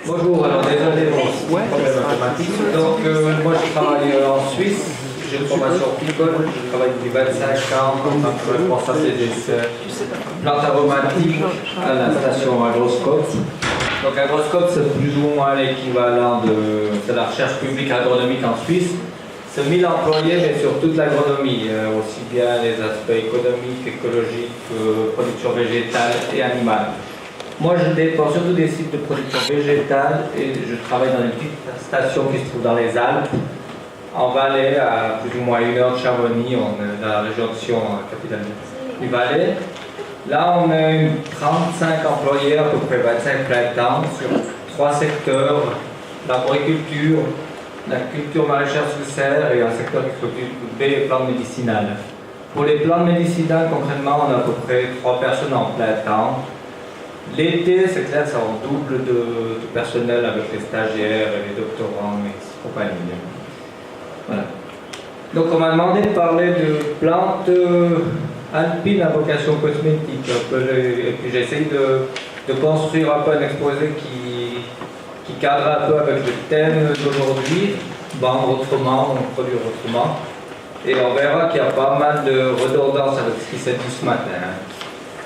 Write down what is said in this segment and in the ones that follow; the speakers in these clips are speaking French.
Bonjour, alors désolé pour le problème informatique. Donc moi je travaille en Suisse, j'ai une formation horticole, je travaille depuis 25 ans en tant que responsable des essais plantes aromatiques à la station Agroscope. Donc Agroscope c'est plus ou moins l'équivalent de la recherche publique agronomique en Suisse. C'est 1000 employés mais sur toute l'agronomie, aussi bien les aspects économiques, écologiques, production végétale et animale. Moi, je dépends surtout des sites de production végétale et je travaille dans une petite station qui se trouve dans les Alpes, en Valais, à plus ou moins 1 heure de Chamonix. On est dans la région de Sion, capitale du Valais. Là, on a 35 employés, à peu près 25 plein temps, sur 3 secteurs: l'arboriculture, la culture maraîchère sous serre et un secteur qui s'occupe des plantes médicinales. Pour les plantes médicinales, concrètement, on a à peu près 3 personnes en plein temps. L'été, c'est clair, ça en double de personnel avec les stagiaires et les doctorants et compagnie. Voilà. Donc on m'a demandé de parler de plantes alpines à vocation cosmétique. Et puis j'ai essayé de construire un peu un exposé qui cadre un peu avec le thème d'aujourd'hui, vendre autrement, produire autrement. Et on verra qu'il y a pas mal de redondance avec ce qui s'est dit ce matin.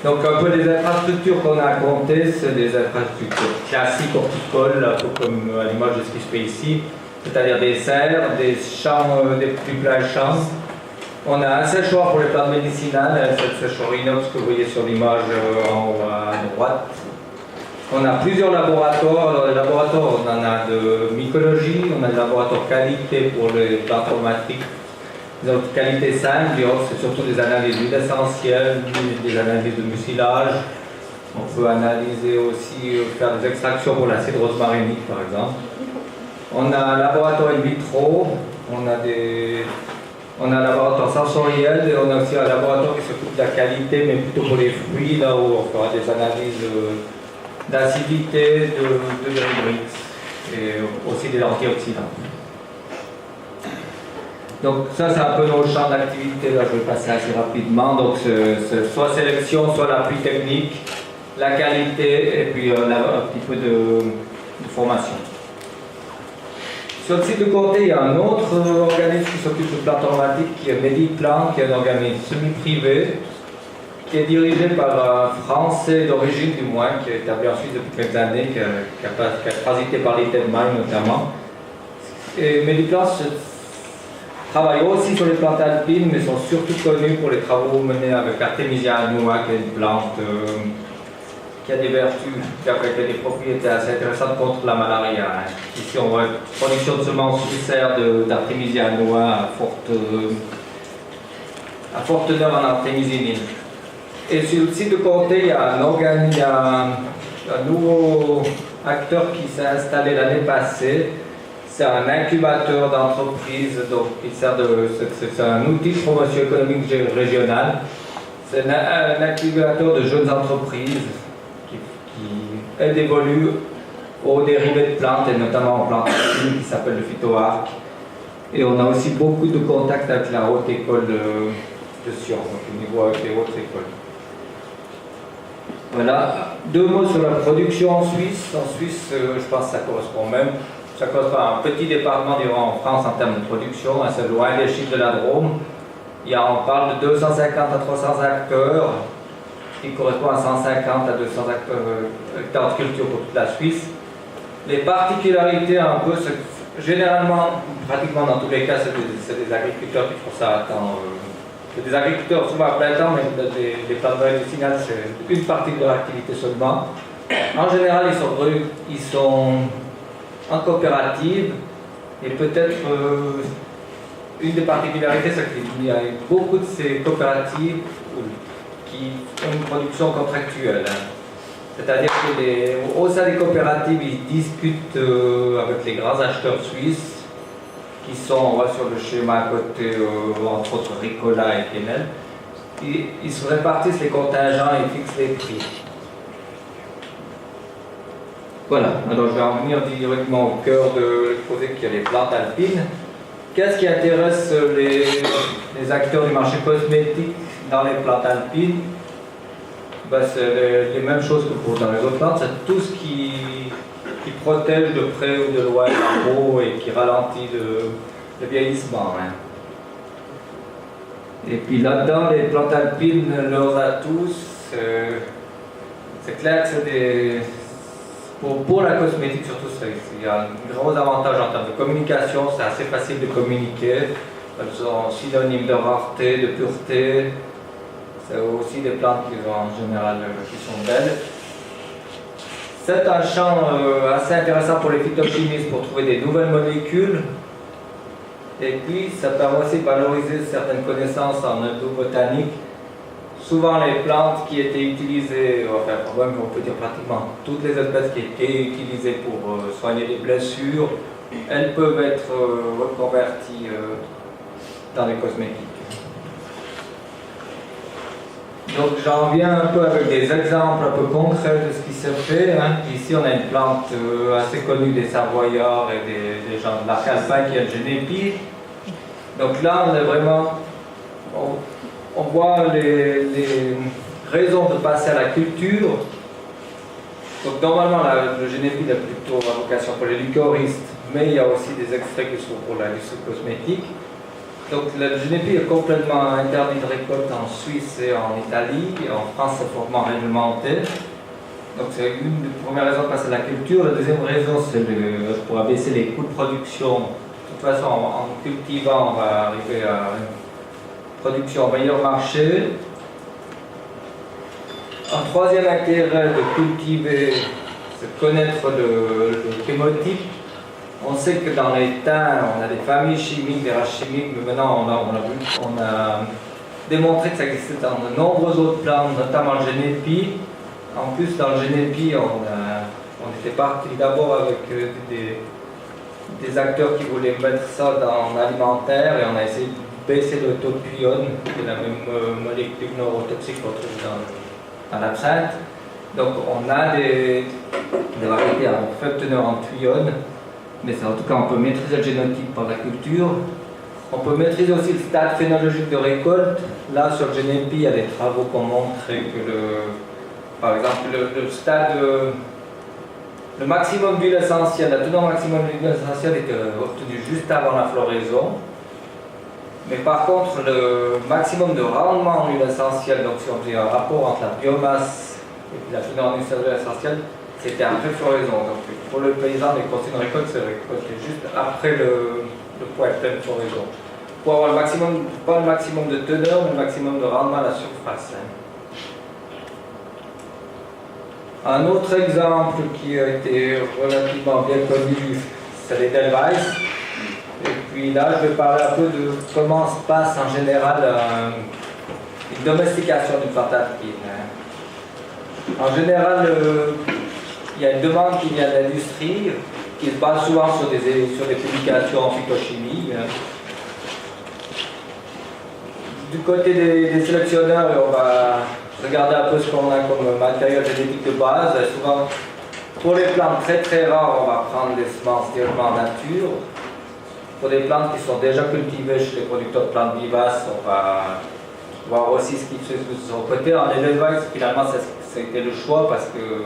Donc un peu les infrastructures qu'on a comptées, c'est des infrastructures classiques horticoles, un peu comme à l'image de ce qui se fait ici, c'est-à-dire des serres, des champs, des plus pleins champs. On a un séchoir pour les plantes médicinales, c'est le séchoir inox que vous voyez sur l'image en haut à droite. On a plusieurs laboratoires. Alors les laboratoires, on en a de mycologie, on a des laboratoires qualité pour les plantes aromatiques. Donc, qualité 5, c'est surtout des analyses d'huile essentielle, des analyses de mucilage. On peut analyser aussi, faire des extractions pour l'acide rosmarinique par exemple. On a un laboratoire in vitro, on a un laboratoire sensoriel et on a aussi un laboratoire qui s'occupe de la qualité, mais plutôt pour les fruits, là où on fera des analyses d'acidité, de Brix et aussi des antioxydants. Donc ça c'est un peu nos champs d'activité, là je vais passer assez rapidement. Donc c'est soit sélection, soit l'appui technique, la qualité et puis un petit peu de formation. Sur le site de Comté, il y a un autre organisme qui s'occupe de plantes aromatiques qui est Mediplan, qui est un organisme semi-privé, qui est dirigé par un Français d'origine du moins, qui est établi en Suisse depuis quelques années, qui a transité par l'ITED Main notamment. Et Mediplan travaillent aussi sur les plantes alpines, mais sont surtout connus pour les travaux menés avec Artemisia annua, qui est une plante qui a des vertus, qui a des propriétés assez intéressantes contre la malaria. Ici, on voit une production de semences sous serre d'Artemisia annua à forte teneur en artémisinine. Et sur le site de Comté, il y a un nouveau acteur qui s'est installé l'année passée. C'est un incubateur d'entreprise, donc c'est un outil de promotion économique régionale. C'est un incubateur de jeunes entreprises qui aide et évolue aux dérivés de plantes et notamment en plantes qui s'appelle le phytoarc. Et on a aussi beaucoup de contacts avec la haute école de Sion, donc au niveau avec les hautes écoles. Voilà, 2 mots sur la production en Suisse. En Suisse, je pense que ça correspond même. Ça correspond à un petit département en France en termes de production, c'est loin des chiffres de la Drôme. On parle de 250 à 300 acteurs, ce qui correspond à 150 à 200 hectares de culture pour toute la Suisse. Les particularités un peu, généralement, pratiquement dans tous les cas, c'est des agriculteurs qui font ça à temps. C'est des agriculteurs souvent à plein temps, mais les plantes médicinales, c'est une partie de leur activité seulement. En général, ils sont en coopérative, et peut-être une des particularités, c'est qu'il y a beaucoup de ces coopératives qui ont une production contractuelle. C'est-à-dire qu'au sein des coopératives, ils discutent avec les grands acheteurs suisses qui sont, on voit sur le schéma à côté, entre autres Ricola et Kenel. Ils se répartissent les contingents et fixent les prix. Voilà, alors je vais en venir directement au cœur de l'exposé qui est les plantes alpines. Qu'est-ce qui intéresse les acteurs du marché cosmétique dans les plantes alpines? C'est les mêmes choses que dans les autres plantes, c'est tout ce qui qui protège de près ou de loin la peau et qui ralentit le vieillissement. Hein. Et puis là-dedans, les plantes alpines, leurs atouts, c'est clair que c'est des... Pour la cosmétique surtout, il y a un gros avantage en termes de communication, c'est assez facile de communiquer. Elles sont synonymes de rareté, de pureté. C'est aussi des plantes qui, en général, qui sont belles. C'est un champ assez intéressant pour les phytochimistes pour trouver des nouvelles molécules. Et puis, ça permet aussi de valoriser certaines connaissances en endobotanique. Souvent, les plantes qui étaient utilisées, enfin, on peut dire pratiquement toutes les espèces qui étaient utilisées pour soigner les blessures, elles peuvent être reconverties dans les cosmétiques. Donc, j'en viens un peu avec des exemples un peu concrets de ce qui se fait. Hein. Ici, on a une plante assez connue des Savoyards et des gens de l'arc alpin qui est le génépi. Donc là, on est vraiment... On voit les raisons de passer à la culture. Donc normalement, le génépi a plutôt à vocation pour les liquoristes, mais il y a aussi des extraits qui sont pour l'industrie cosmétique. Donc le génépi est complètement interdit de récolte en Suisse et en Italie. Et en France, c'est fortement réglementé. Donc c'est une des premières raisons de passer à la culture. La deuxième raison, c'est pour abaisser les coûts de production. De toute façon, en cultivant, on va arriver à une production meilleur marché. Un troisième intérêt de cultiver, c'est de connaître le chémotype. On sait que dans les thym, on a des familles chimiques, des races chimiques, mais maintenant on a démontré que ça existait dans de nombreuses autres plantes, notamment le génépi. En plus, dans le génépi, on était parti d'abord avec des acteurs qui voulaient mettre ça dans l'alimentaire et on a essayé de baisser le taux de thuone, qui est la même molécule neurotoxique qu'on trouve dans l'absinthe. Donc on a des variétés à faible teneur en thuone, mais en tout cas on peut maîtriser le génotype par la culture. On peut maîtriser aussi le stade phénologique de récolte. Là sur le génépi, il y a des travaux qui ont montré que par exemple le stade, le maximum d'huile essentielle, la teneur maximum d'huile essentielle était obtenue juste avant la floraison. Mais par contre, le maximum de rendement en huile essentielle, donc si on faisait un rapport entre la biomasse et la teneur en huile essentielle, c'était après floraison. Donc pour le paysan, les consignes de récolte, c'est récolté juste après le point de pleine floraison. Pour avoir le maximum, pas le maximum de teneur, mais le maximum de rendement à la surface. Hein. Un autre exemple qui a été relativement bien connu, c'est les Edelweiss. Et puis là, je vais parler un peu de comment se passe en général une domestication d'une plante alpine. En général, il y a une demande qui vient de l'industrie, qui se base souvent sur des publications en phytochimie. Du côté des sélectionneurs, on va regarder un peu ce qu'on a comme matériel génétique de base. Souvent, pour les plantes très très rares, on va prendre des semences directement en nature. Pour des plantes qui sont déjà cultivées chez les producteurs de plantes vivaces, on va voir aussi ce qui se fait de son côté. En élevage, finalement, ça a été le choix parce que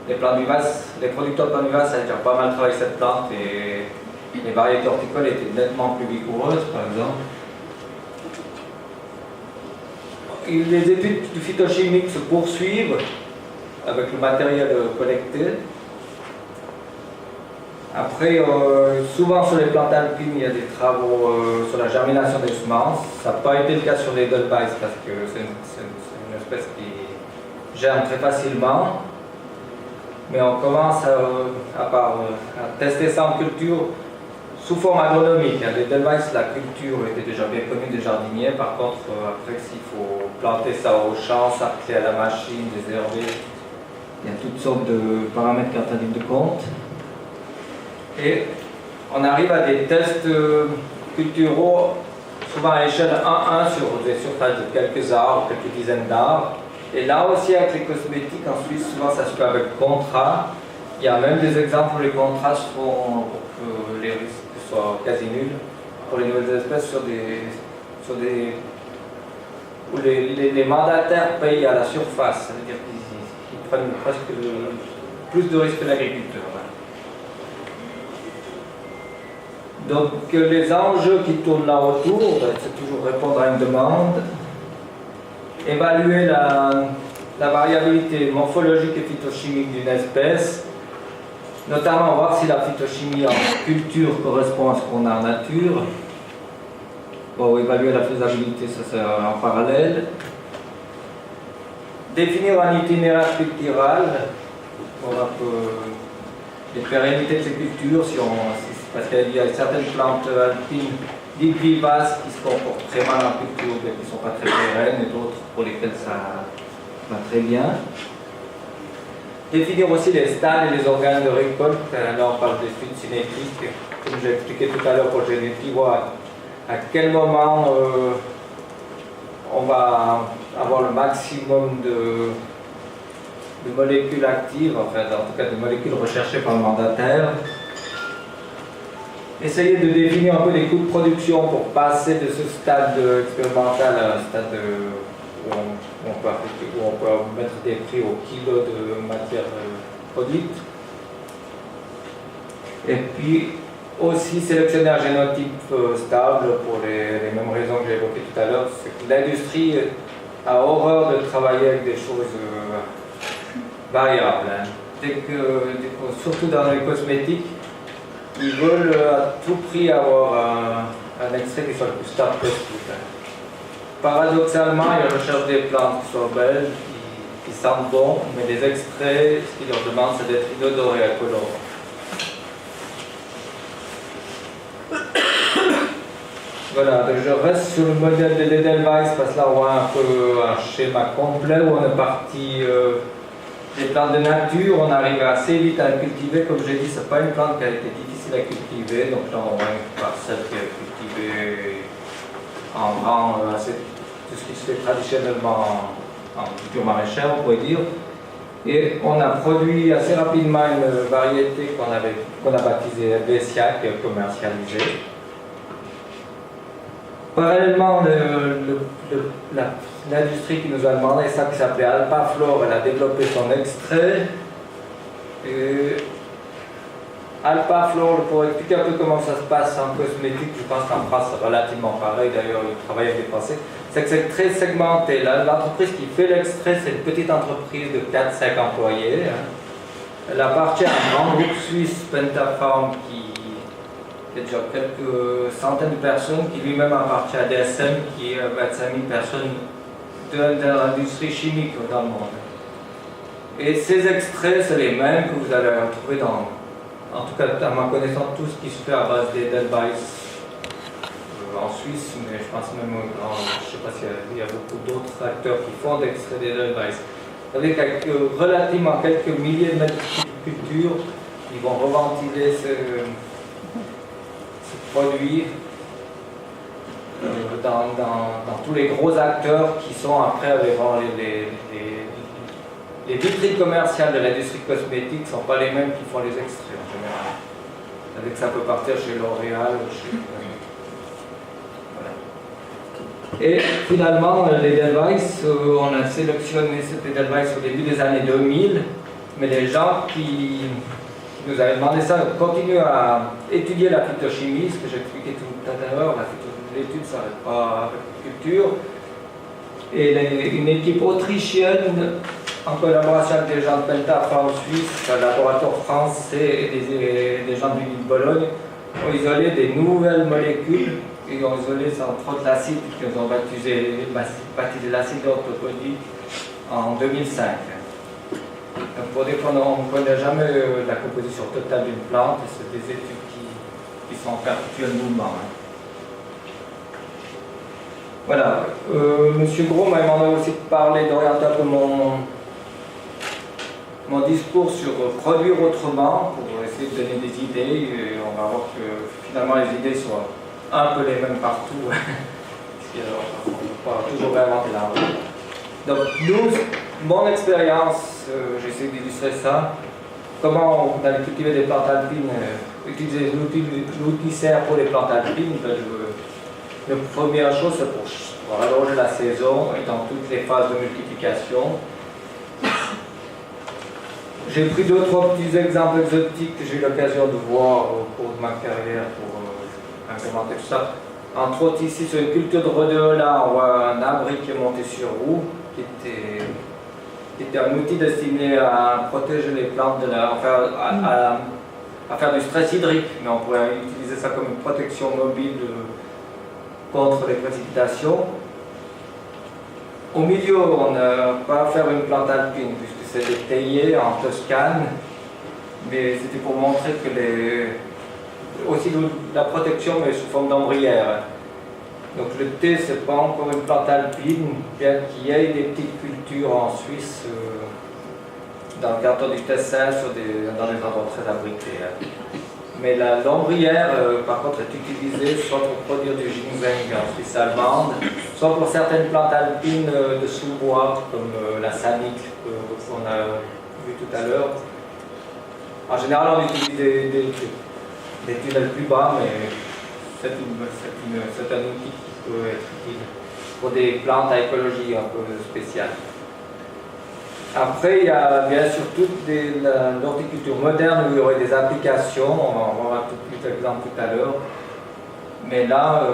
les producteurs de plantes vivaces avaient déjà pas mal travaillé cette plante et les variétés horticoles étaient nettement plus vigoureuses, par exemple. Les études phytochimiques se poursuivent avec le matériel collecté. Après, souvent sur les plantes alpines, il y a des travaux sur la germination des semences. Ça n'a pas été le cas sur les Edelweiss parce que c'est une espèce qui germe très facilement. Mais on commence à tester ça en culture sous forme agronomique. Les Edelweiss, la culture était déjà bien connue des jardiniers. Par contre, après, s'il faut planter ça au champ, s'appliquer à la machine, désherber, il y a toutes sortes de paramètres qui entrent en ligne de compte. Et on arrive à des tests culturaux, souvent à l'échelle 1-1 sur des surfaces de quelques arbres, quelques dizaines d'arbres. Et là aussi, avec les cosmétiques, en Suisse, souvent ça se fait avec contrat. Il y a même des exemples où les contrats se font pour que les risques soient quasi nuls pour les nouvelles espèces où les mandataires payent à la surface. Ça veut dire qu'ils prennent presque plus de risques que l'agriculteur. Donc les enjeux qui tournent là autour, c'est toujours répondre à une demande, évaluer la variabilité morphologique et phytochimique d'une espèce, notamment voir si la phytochimie en culture correspond à ce qu'on a en nature. Bon, évaluer la faisabilité, ça c'est en parallèle. Définir un itinéraire cultural, voir un peu les pérennités de ces cultures, parce qu'il y a certaines plantes alpines dites vivaces qui se comportent très mal en culture, mais qui ne sont pas très pérennes, et d'autres pour lesquelles ça va très bien. Définir aussi les stades et les organes de récolte. Là, on parle d'études cinétiques, comme j'ai expliqué tout à l'heure pour le génétique, voir à quel moment on va avoir le maximum de molécules actives, enfin, en tout cas de molécules recherchées par le mandataire. Essayer de définir un peu les coûts de production pour passer de ce stade expérimental à un stade où on peut mettre des prix au kilo de matière produite. Et puis aussi sélectionner un génotype stable pour les mêmes raisons que j'ai évoquées tout à l'heure. C'est que l'industrie a horreur de travailler avec des choses variables. Surtout dans les cosmétiques, ils veulent à tout prix avoir un extrait qui soit le plus stable possible. Paradoxalement, ils recherchent des plantes qui soient belles, qui sentent bon, mais les extraits, ce qu'ils leur demandent, c'est d'être inodores et incolores. Voilà, donc je reste sur le modèle de l'Edelweiss parce que là on voit un peu un schéma complet où on est parti des plantes de nature, on arrive assez vite à la cultiver. Comme j'ai dit, ce n'est pas une plante qui a été difficile à cultiver, donc là on voit une parcelle qui est cultivée en rang, tout ce qui se fait traditionnellement en culture maraîchère, on pourrait dire. Et on a produit assez rapidement une variété qu'on a baptisée Bessia, qui est commercialisée. Parallèlement, l'industrie qui nous a demandé ça, qui s'appelait Alpaflor, elle a développé son extrait. Alpaflor, pour expliquer un peu comment ça se passe en cosmétique, je pense qu'en France c'est relativement pareil, d'ailleurs ils travaillent avec des Français, c'est que c'est très segmenté. L'entreprise qui fait l'extrait, c'est une petite entreprise de 4-5 employés. Elle appartient à un grand groupe suisse, Pentafarm, qui est déjà quelques centaines de personnes, qui lui-même appartient à DSM, qui est 25 000 personnes de l'industrie chimique dans le monde. Et ces extraits, c'est les mêmes que vous allez retrouver en tout cas à ma connaissance, tout ce qui se fait à base d'Edelweiss en Suisse, mais je pense même je ne sais pas s'il y a beaucoup d'autres acteurs qui font d'extraits d'Edelweiss. C'est-à-dire qu'avec relativement quelques milliers de mètres de culture, ils vont reventiler ce produit dans tous les gros acteurs qui sont après les vitrines commerciales de l'industrie cosmétique ne sont pas les mêmes qui font les extraits en général. C'est-à-dire que ça peut partir chez L'Oréal, voilà. Et finalement, l'Edelweiss, on a sélectionné cet Edelweiss au début des années 2000, mais les gens qui nous avaient demandé ça continuent à étudier la phytochimie, ce que j'expliquais tout à l'heure, l'étude ne s'arrête pas avec la culture. Et une équipe autrichienne, en collaboration avec des gens de Pentafarm Suisse, un laboratoire français et des gens de l'île de Bologne, ont isolé des nouvelles molécules. Ils ont isolé entre autres l'acide qu'ils ont baptisé l'acide orthopodique en 2005. Donc pour dire qu'on ne connaît jamais la composition totale d'une plante, c'est des études qui sont en perpétuel mouvement. Voilà. Monsieur Gros m'a demandé aussi de parler, d'orienter un peu mon discours sur produire autrement, pour essayer de donner des idées, et on va voir que finalement les idées soient un peu les mêmes partout, parce qu'on ne peut pas toujours réinventer la roue. Donc nous, mon expérience, j'essaie d'illustrer ça, comment on allait cultiver des plantes alpines, utiliser l'outil serre pour les plantes alpines. La première chose, c'est pour allonger la saison et dans toutes les phases de multiplication. J'ai pris 2-3 petits exemples exotiques que j'ai eu l'occasion de voir au cours de ma carrière pour incrémenté tout ça. Entre autres, ici, sur une culture de rhodéola, on voit un abri qui est monté sur roue, qui était un outil destiné à protéger les plantes, à faire du stress hydrique, mais on pourrait utiliser ça comme une protection mobile contre les précipitations. Au milieu, on n'a pas à faire une plante alpine, puisque c'est des théiers en Toscane, mais c'était pour montrer que aussi la protection, mais sous forme d'ombrière. Donc le thé, c'est pas encore une plante alpine, bien qu'il y ait des petites cultures en Suisse, dans le canton du Tessin, dans des endroits très abrités. Mais l'ombrière, par contre, est utilisée soit pour produire du ginseng en Suisse allemande, soit pour certaines plantes alpines de sous-bois, comme la sanicle qu'on a vu tout à l'heure. En général, on utilise des tunnels plus bas, mais c'est un outil qui peut être utile pour des plantes à écologie un peu spéciale. Après, il y a bien sûr toute l'horticulture moderne où il y aurait des applications, on va en voir un tout petit exemple tout à l'heure. Mais là,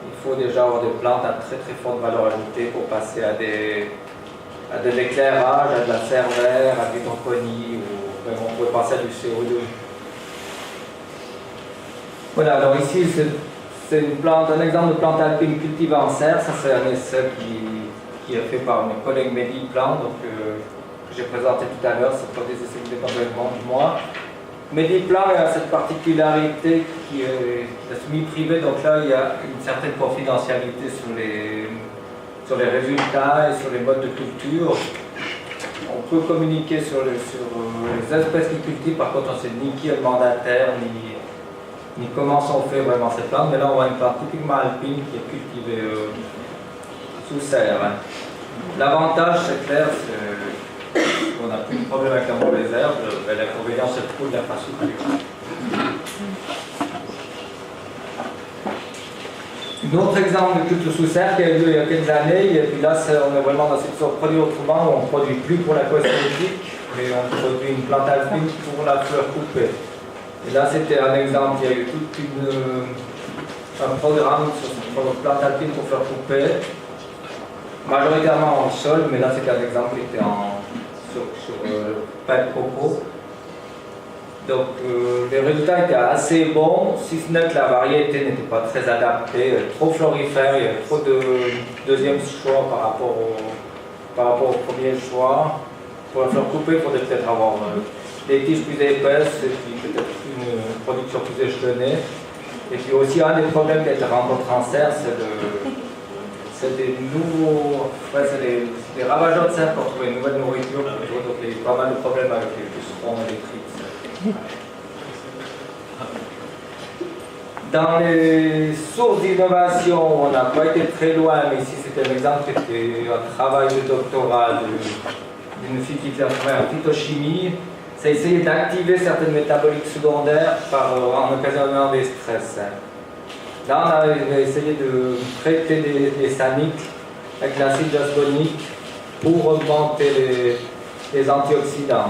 il faut déjà avoir des plantes à très très forte valeur ajoutée pour passer à de l'éclairage, à de la serre-vert, à de l'hydroponie, ou même on pourrait passer à du CO2. Voilà, alors ici c'est un exemple de plante alpine cultivée en serre. Ça c'est un essai qui est fait par mes collègues Mediplan, que j'ai présenté tout à l'heure. C'est pas des essais qui dépendent vraiment de moi. Mediplan a cette particularité qui est semi-privée, donc là il y a une certaine confidentialité sur les résultats et sur les modes de culture. On peut communiquer sur les espèces qui cultivent, par contre on ne sait ni qui est le mandataire, ni comment sont faites vraiment ces plantes, mais là on voit une plante typiquement alpine qui est cultivée sous serre. L'avantage, c'est clair, on n'a plus de problème avec la mauvaise herbe, l'inconvénient c'est le trou de l'infrastructure. Un autre exemple de culture sous serre qui a eu lieu il y a quelques années, et puis là on est vraiment dans cette sorte de produit autrement, où on ne produit plus pour la cosmétique, mais on produit une plante alpine pour la fleur coupée. Et là c'était un exemple, il y a eu tout un programme sur cette plante alpine pour fleur coupée, majoritairement en sol, mais là c'était un exemple qui était sur pain de coco. Donc les résultats étaient assez bons, si ce n'est que la variété n'était pas très adaptée, trop florifère, il y avait trop de deuxième choix par rapport au premier choix. Pour la fleur coupée, il faudrait peut-être avoir des tiges plus épaisses et puis peut-être une production plus échelonnée. Et puis aussi un des problèmes qui a été rencontré en serre, c'est des ravageurs de serre pour trouver une nouvelle nourriture, donc il y a eu pas mal de problèmes avec les pucerons et les trips. Dans les sources d'innovation, on n'a pas été très loin, mais ici c'était un exemple qui était un travail de doctorat d'une fille qui travaillait en phytochimie. C'est essayer d'activer certaines métaboliques secondaires en occasionnant des stress. Là, on a essayé de traiter des sanicles avec l'acide jasmonique pour augmenter les antioxydants.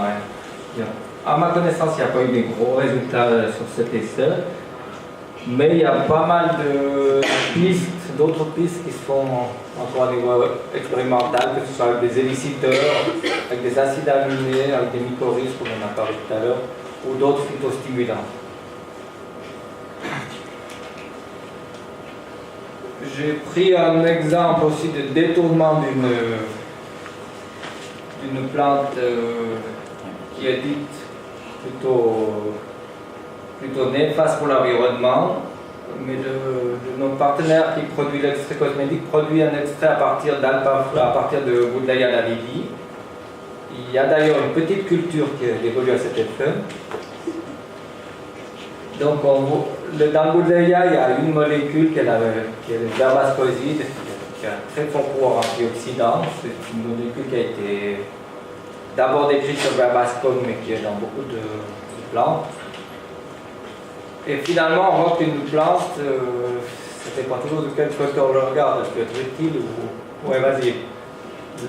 À ma connaissance, il n'y a pas eu de gros résultats sur cet essai, mais il y a pas mal d'autres pistes qui se font encore à niveau expérimental, que ce soit avec des éliciteurs, avec des acides aminés, avec des mycorhizes, comme on a parlé tout à l'heure, ou d'autres phytostimulants. J'ai pris un exemple aussi de détournement d'une plante qui est dite plutôt néfaste pour l'environnement, mais notre partenaire qui produit l'extrait cosmétique produit un extrait à partir de Buddleia davidi. Il y a d'ailleurs une petite culture qui évolue à cet effet. Donc dans le Buddleia, il y a une molécule qui est le verbascoside, qui a un très fort pouvoir antioxydant. C'est une molécule qui a été d'abord décrite sur Verbascom, mais qui est dans beaucoup de plantes. Et finalement, on voit qu'une plante, ça dépend toujours de quel côté on le regarde, est-ce qu'elle est utile ou invasive.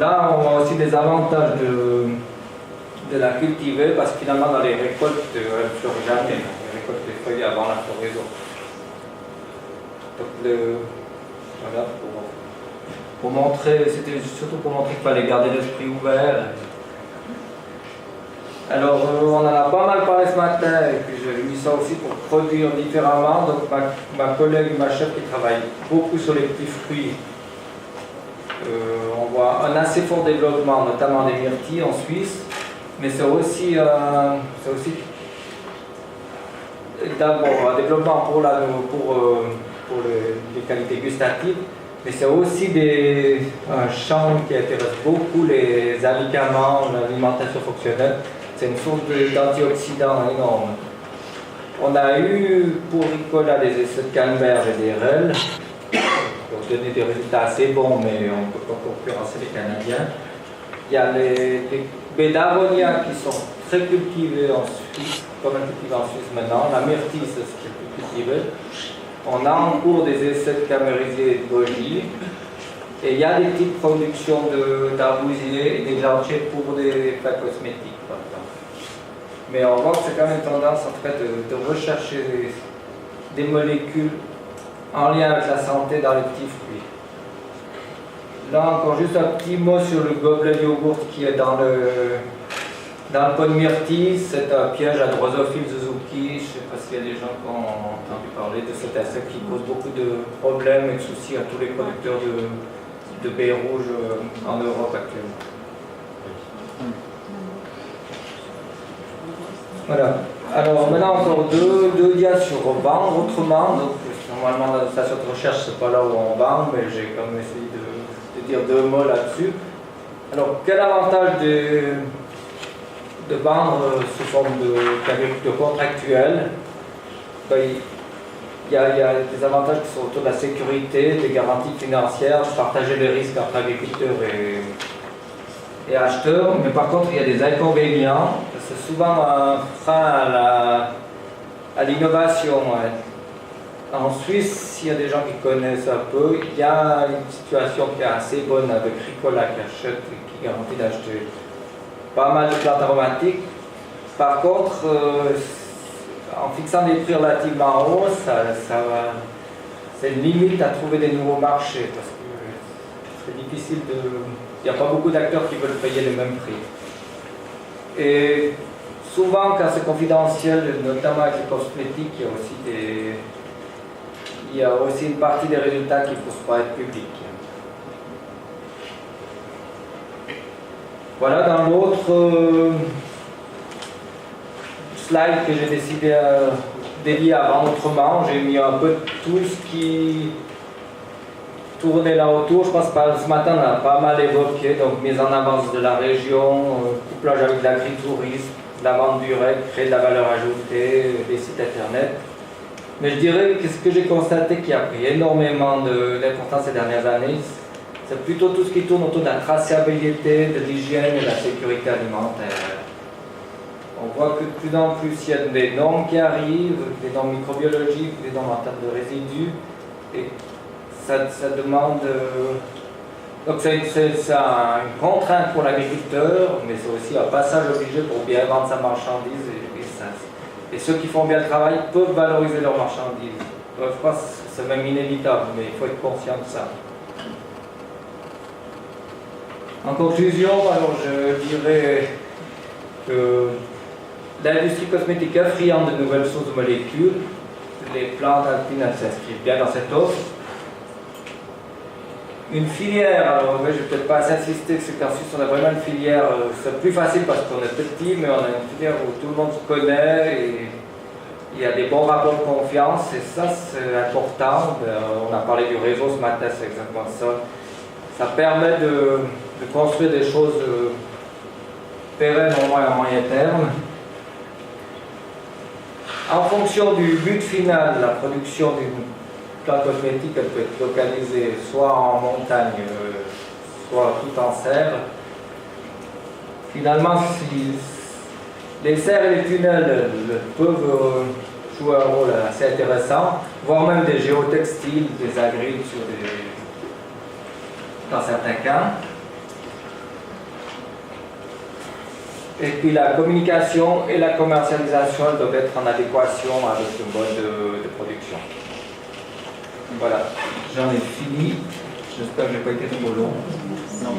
Là, on a aussi des avantages de la cultiver, parce que finalement, dans les récoltes, elle ne fleure jamais. On récolte les feuilles avant la floraison. Voilà, pour montrer, c'était surtout pour montrer qu'il fallait garder l'esprit ouvert. Alors, on en a pas mal parlé ce matin, et puis j'ai mis ça aussi pour produire différemment. Donc, ma collègue, ma chef qui travaille beaucoup sur les petits fruits, on voit un assez fort développement, notamment des myrtilles en Suisse, mais c'est aussi d'abord un développement pour les qualités gustatives, mais c'est aussi un champ qui intéresse beaucoup les médicaments, l'alimentation fonctionnelle. C'est une source d'antioxydants énorme. On a eu pour Ricola des essais de Canberra et des REL, qui ont donné des résultats assez bons, mais on ne peut pas concurrencer les Canadiens. Il y a les baies d'aronia qui sont très cultivées en Suisse, comme un cultivé en Suisse maintenant. La myrtille, c'est ce qui est plus cultivé. On a en cours des essais de camérisier et de goji. Et il y a des petites productions d'arbousiers et d'églantiers pour des fins cosmétiques, par exemple. Mais on voit que c'est quand même une tendance en fait de rechercher des molécules en lien avec la santé dans les petits fruits. Là encore juste un petit mot sur le gobelet de yogourt qui est dans le pot de myrtille. C'est un piège à Drosophile suzuki. Je ne sais pas s'il y a des gens qui ont entendu parler de cet insecte qui cause beaucoup de problèmes et de soucis à tous les producteurs de baies rouges en Europe actuellement. Voilà. Alors maintenant encore deux dias sur vendre autrement. Donc normalement dans la station de recherche c'est pas là où on vend, mais j'ai quand même essayé de dire deux mots là-dessus. Alors quel avantage de vendre sous forme d'agriculture contractuelle? Il y a des avantages qui sont autour de la sécurité, des garanties financières, de partager les risques entre agriculteurs et acheteurs, mais par contre il y a des inconvénients. C'est souvent un frein à l'innovation. En Suisse, s'il y a des gens qui connaissent un peu, il y a une situation qui est assez bonne avec Ricola qui achète et qui garantit d'acheter pas mal de plantes aromatiques. Par contre, en fixant des prix relativement hauts, c'est une limite à trouver des nouveaux marchés parce que c'est difficile il n'y a pas beaucoup d'acteurs qui veulent payer le même prix. Et souvent, quand c'est confidentiel, notamment avec les cosmétiques, il y a aussi une partie des résultats qui ne peuvent pas être publics. Voilà, dans l'autre slide que j'ai décidé de dédier à vendre autrement, j'ai mis un peu de tout ce qui tournait là autour. Je pense que ce matin on a pas mal évoqué, donc mise en avance de la région, couplage avec l'agritourisme, la vente directe, créer de la valeur ajoutée, des sites internet. Mais je dirais que ce que j'ai constaté qui a pris énormément d'importance ces dernières années, c'est plutôt tout ce qui tourne autour de la traçabilité, de l'hygiène et de la sécurité alimentaire. On voit que de plus en plus il y a des normes qui arrivent, des normes microbiologiques, des normes en termes de résidus, et ça demande. Donc c'est une contrainte pour l'agriculteur, mais c'est aussi un passage obligé pour bien vendre sa marchandise. Et ceux qui font bien le travail peuvent valoriser leur marchandise. Donc, je pense que c'est même inévitable, mais il faut être conscient de ça. En conclusion, alors je dirais que l'industrie cosmétique est friande de nouvelles sources de molécules. Les plantes alpines s'inscrivent bien dans cette offre. Une filière, alors je ne vais peut-être pas assez insister, c'est qu'en Suisse on a vraiment une filière, c'est plus facile parce qu'on est petit, mais on a une filière où tout le monde se connaît et il y a des bons rapports de confiance et ça c'est important. On a parlé du réseau ce matin, c'est exactement ça. Ça permet de construire des choses pérennes au moins à moyen terme. En fonction du but final, la production d'une plante cosmétique, elle peut être localisée soit en montagne, soit tout en serre. Finalement, les serres et les tunnels peuvent jouer un rôle assez intéressant, voire même des géotextiles, des agrides dans certains cas. Et puis la communication et la commercialisation doivent être en adéquation avec le mode de production. Voilà, j'en ai fini. J'espère que je n'ai pas été trop long. Non.